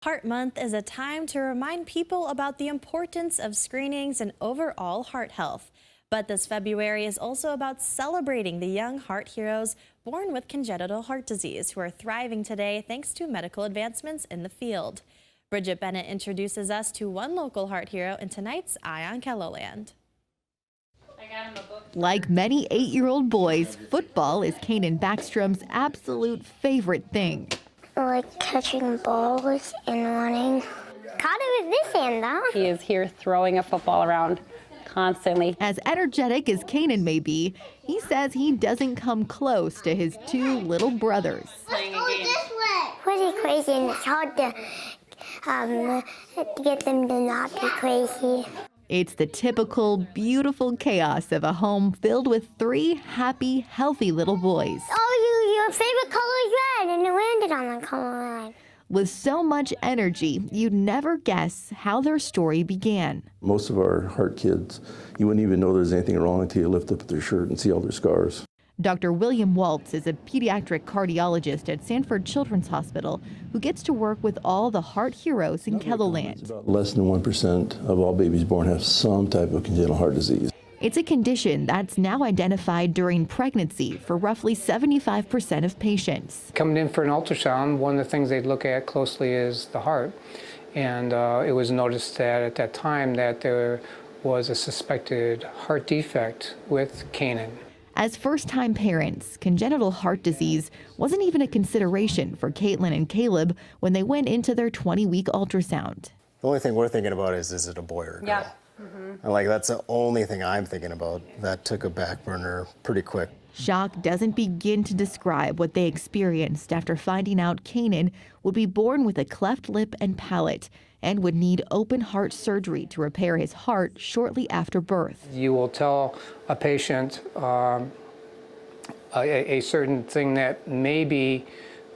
Heart Month is a time to remind people about the importance of screenings and overall heart health. But this February is also about celebrating the young heart heroes born with congenital heart disease who are thriving today thanks to medical advancements in the field. Bridget Bennett introduces us to one local heart hero in tonight's Eye on Kelloland. Like many 8-year-old boys, football is Kanan Backstrom's absolute favorite thing. I like catching balls and running. Caught it with this hand, though. He is here throwing a football around constantly. As energetic as Kanan may be, he says he doesn't come close to his two little brothers. Let's go this way. Pretty crazy, and it's hard to get them to not be crazy. It's the typical, beautiful chaos of a home filled with 3 happy, healthy little boys. Oh, your favorite color is red, and it landed on the color red. With so much energy, you'd never guess how their story began. Most of our heart kids, you wouldn't even know there's anything wrong until you lift up their shirt and see all their scars. Dr. William Waltz is a pediatric cardiologist at Sanford Children's Hospital who gets to work with all the heart heroes in Kelloland. Less than 1% of all babies born have some type of congenital heart disease. It's a condition that's now identified during pregnancy for roughly 75% of patients. Coming in for an ultrasound, one of the things they'd look at closely is the heart. And it was noticed that at that time that there was a suspected heart defect with Kanan. As first-time parents, congenital heart disease wasn't even a consideration for Caitlin and Caleb when they went into their 20-week ultrasound. The only thing we're thinking about is it a boy or a girl? Yeah. And that's the only thing I'm thinking about. That took a back burner pretty quick. Shock doesn't begin to describe what they experienced after finding out Kanan would be born with a cleft lip and palate and would need open heart surgery to repair his heart shortly after birth. You will tell a patient a certain thing that may be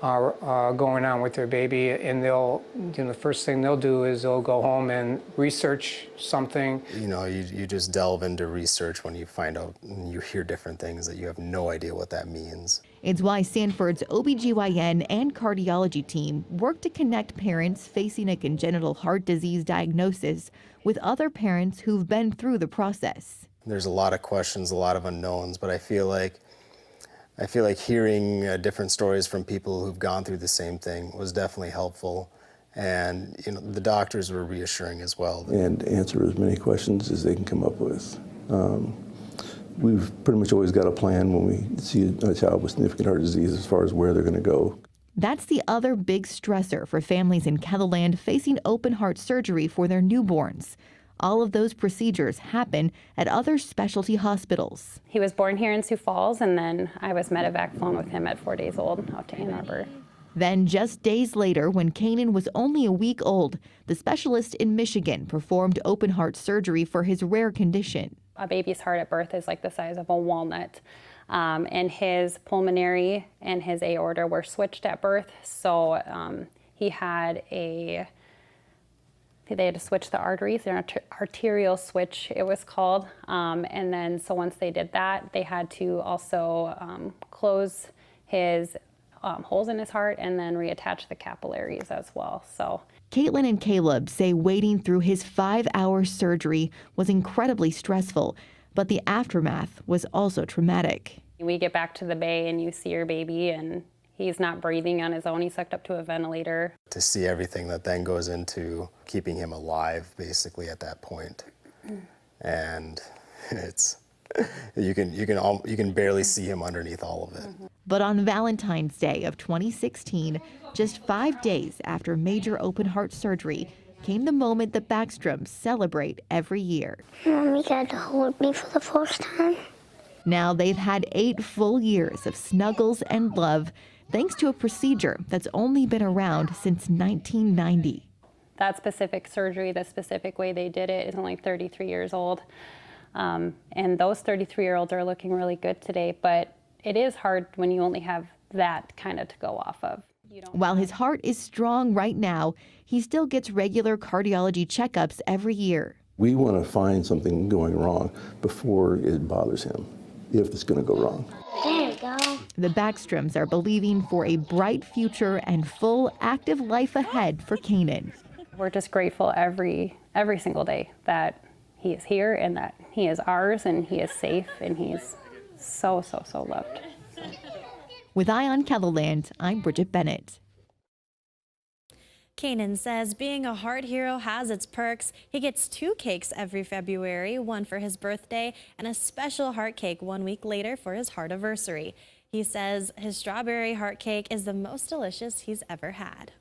going on with their baby, and the first thing they'll do is they'll go home and research something. You just delve into research when you find out and you hear different things that you have no idea what that means. It's why Sanford's OBGYN and cardiology team work to connect parents facing a congenital heart disease diagnosis with other parents who've been through the process. There's a lot of questions, a lot of unknowns, but I feel like hearing different stories from people who've gone through the same thing was definitely helpful. And the doctors were reassuring as well. And answer as many questions as they can come up with. We've pretty much always got a plan when we see a child with significant heart disease as far as where they're going to go. That's the other big stressor for families in Kelloland facing open heart surgery for their newborns. All of those procedures happen at other specialty hospitals. He was born here in Sioux Falls, and then I was medevac flown with him at 4 days old out to Ann Arbor. Then just days later, when Kanan was only a week old, the specialist in Michigan performed open heart surgery for his rare condition. A baby's heart at birth is like the size of a walnut, and his pulmonary and his aorta were switched at birth, so they had to switch the arteries, an arterial switch it was called, and then so once they did that, they had to also close his holes in his heart and then reattach the capillaries as well. So Caitlin and Caleb say waiting through his 5-hour surgery was incredibly stressful, but the aftermath was also traumatic. We get back to the bay and you see your baby and he's not breathing on his own. He's hooked up to a ventilator. To see everything that then goes into keeping him alive, basically at that point, and it's you can barely see him underneath all of it. But on Valentine's Day of 2016, just 5 days after major open heart surgery, came the moment the Backstroms celebrate every year. Mommy got to hold me for the first time. Now they've had 8 full years of snuggles and love, thanks to a procedure that's only been around since 1990. That specific surgery, the specific way they did it, is only 33 years old. And those 33-year-olds are looking really good today, but it is hard when you only have that kind of to go off of. While his heart is strong right now, he still gets regular cardiology checkups every year. We want to find something going wrong before it bothers him, if it's going to go wrong. Damn. go. The Backstroms are believing for a bright future and full, active life ahead for Kanan. We're just grateful every single day that he is here and that he is ours and he is safe and he's so loved. With Eye on Keloland, I'm Bridget Bennett. Kanan says being a heart hero has its perks. He gets 2 cakes every February, one for his birthday and a special heart cake 1 week later for his Heartiversary. He says his strawberry heart cake is the most delicious he's ever had.